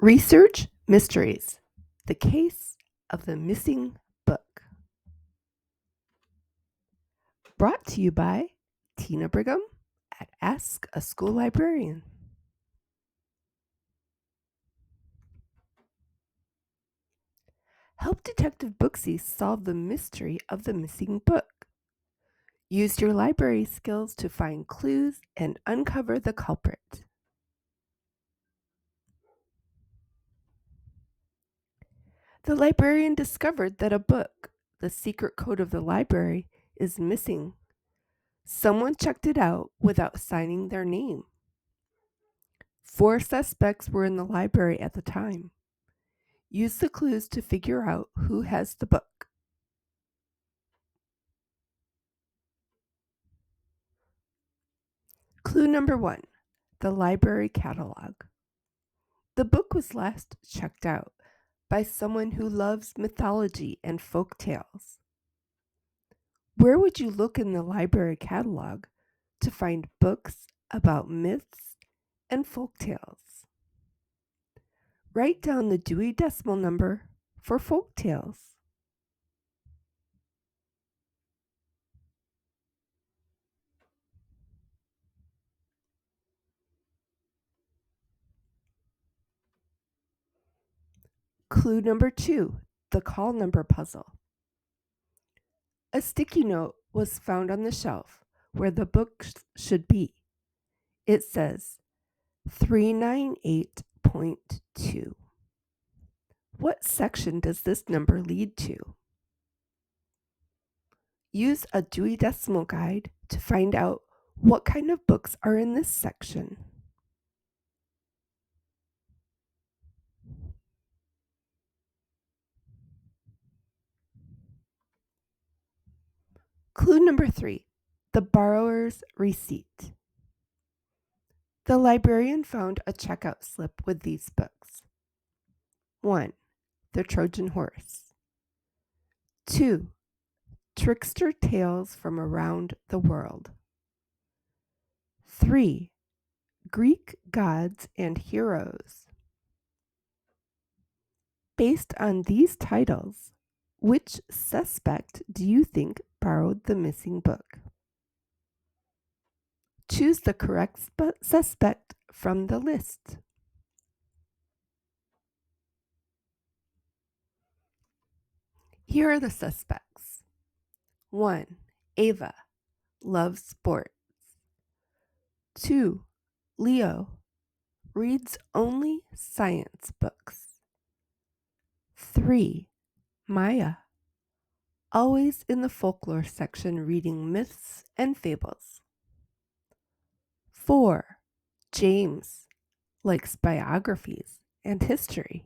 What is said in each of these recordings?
Research Mysteries, the case of the missing book. Brought to you by Tina Brigham at Ask a School Librarian. Help Detective Booksy solve the mystery of the missing book. Use your library skills to find clues and uncover the culprit. The librarian discovered that a book, the secret code of the library, is missing. Someone checked it out without signing their name. 4 suspects were in the library at the time. Use the clues to figure out who has the book. Clue number 1, the library catalog. The book was last checked out by someone who loves mythology and folk tales. Where would you look in the library catalog to find books about myths and folk tales? Write down the Dewey Decimal number for folk tales. Clue number 2, the call number puzzle. A sticky note was found on the shelf where the book should be. It says 398.2. What section does this number lead to? Use a Dewey Decimal Guide to find out what kind of books are in this section. Clue number 3, the borrower's receipt. The librarian found a checkout slip with these books. 1. The Trojan Horse. 2. Trickster Tales from Around the World. 3. Greek Gods and Heroes. Based on these titles, which suspect do you think borrowed the missing book? Choose the correct suspect from the list. Here are the suspects. 1. Ava, loves sports. 2. Leo, reads only science books. 3. Maya, always in the folklore section reading myths and fables. 4. James, likes biographies and history.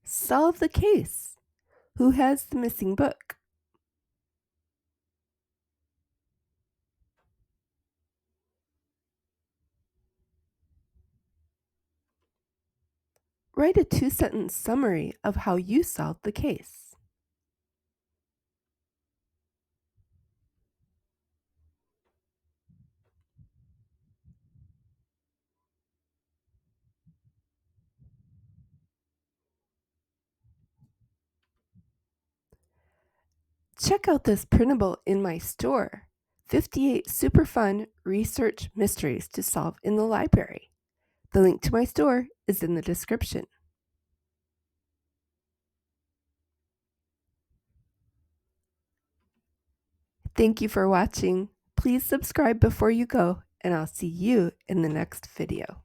Solve the case. Who has the missing book? Write a 2-sentence summary of how you solved the case. Check out this printable in my store. 58 super fun research mysteries to solve in the library. The link to my store is in the description. Thank you for watching. Please subscribe before you go, and I'll see you in the next video.